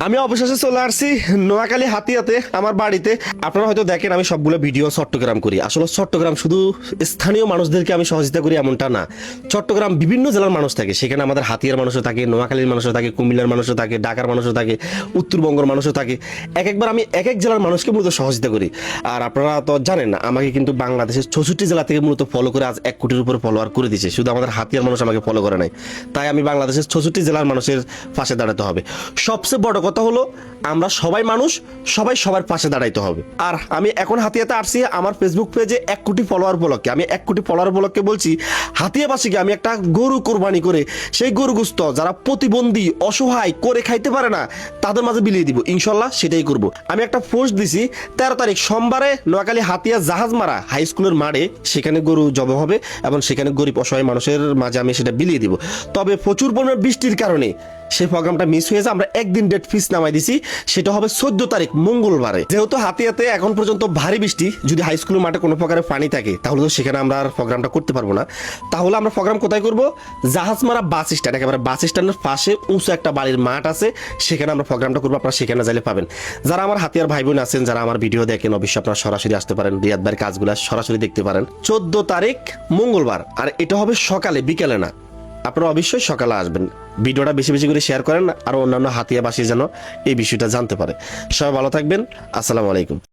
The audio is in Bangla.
আমি অবশেষে চলে আসছি নোয়াখালী হাতিয়াতে আমার বাড়িতে। আপনারা হয়তো দেখেন আমি সবগুলো ভিডিও চট্টগ্রাম করি। আসলে চট্টগ্রাম শুধু স্থানীয় মানুষদেরকে আমি সহযোগিতা করি এমনটা না। চট্টগ্রাম বিভিন্ন জেলার মানুষ থাকে, সেখানে আমাদের হাতিয়ার মানুষও থাকে, নোয়াখালীর মানুষও থাকে, কুমিল্লার মানুষও থাকে, ঢাকার মানুষও থাকে, উত্তরবঙ্গের মানুষও থাকে। একবার আমি এক এক জেলার মানুষকে মূলত সহযোগিতা করি। আর আপনারা তো জানেন না, আমাকে কিন্তু বাংলাদেশের 64 জেলা থেকে মূলত ফলো করে আজ 1 কোটির উপরে ফলোয়ার করে দিয়েছে। শুধু আমাদের হাতিয়ার মানুষ আমাকে ফলো করে নাই। তাই আমি বাংলাদেশের 64 জেলার মানুষের পাশে দাঁড়াতে হবে। সবচেয়ে বড় কথা হলো আমরা সবাই মানুষ, সবাই সবার পাশে দাঁড়াইতে হবে। আর আমি এখন হাতিয়াতে আসছি আমার ফেসবুক পেজে 1 কোটি ফলোয়ার উপলক্ষে। আমি 1 কোটি ফলোয়ার উপলক্ষে বলছি হাতিয়াবাসীকে আমি একটা গরু কোরবানি করে সেই গরু গোস্ত যারা প্রতিবন্ধী অসহায় করে খাইতে পারে না তাদের মাঝে বিলিয়ে দিব, ইনশাল্লাহ সেটাই করব। আমি একটা পোস্ট দিছি 13 তারিখ সোমবারে নোয়াখালী হাতিয়া জাহাজমারা হাই স্কুলের মাঠে, সেখানে গরু জবাই হবে এবং সেখানে গরিব অসহায় মানুষের মাঝে আমি সেটা বিলিয়ে দিব। তবে প্রচুর পরিমাণে বৃষ্টির কারণে সেই প্রোগ্রামটা মিস হয়েছে। আমরা একদিন ডেট ফিক্স নামাই দিছি, সেটা হবে 14 তারিখ মঙ্গলবারে। যেহেতু হাতিয়াতে এখন পর্যন্ত ভারী বৃষ্টি, যদি হাই স্কুলের মাঠে কোনো প্রকারের পানি থাকে তাহলে তো সেখানে আমরা আর প্রোগ্রামটা করতে পারবো না। তাহলে আমরা প্রোগ্রাম কোথায় করব? জাহাজমারা বাস স্ট্যান্ড, একেবারে বাস স্ট্যান্ডের পাশে উঁচু একটা বাড়ির মাঠ আছে, সেখানে আমরা প্রোগ্রামটা করবো। আপনারা সেখানে যাইলে পাবেন। যারা আমার হাতিয়ার ভাই বোন আছেন, যারা আমার ভিডিও দেখেন, অবশ্যই আপনারা সরাসরি আসতে পারেন, রিয়াদ ভাইয়ের কাজগুলো সরাসরি দেখতে পারেন। 14 তারিখ মঙ্গলবার, আর এটা হবে সকালে, বিকেলে না। আপনারা অবশ্যই সকালে আসবেন। ভিডিওটা বেশি বেশি করে শেয়ার করেন আর অন্যান্য হাতিয়াবাসী যেন এই বিষয়টা জানতে পারে। সবাই ভালো থাকবেন। আসসালামু আলাইকুম।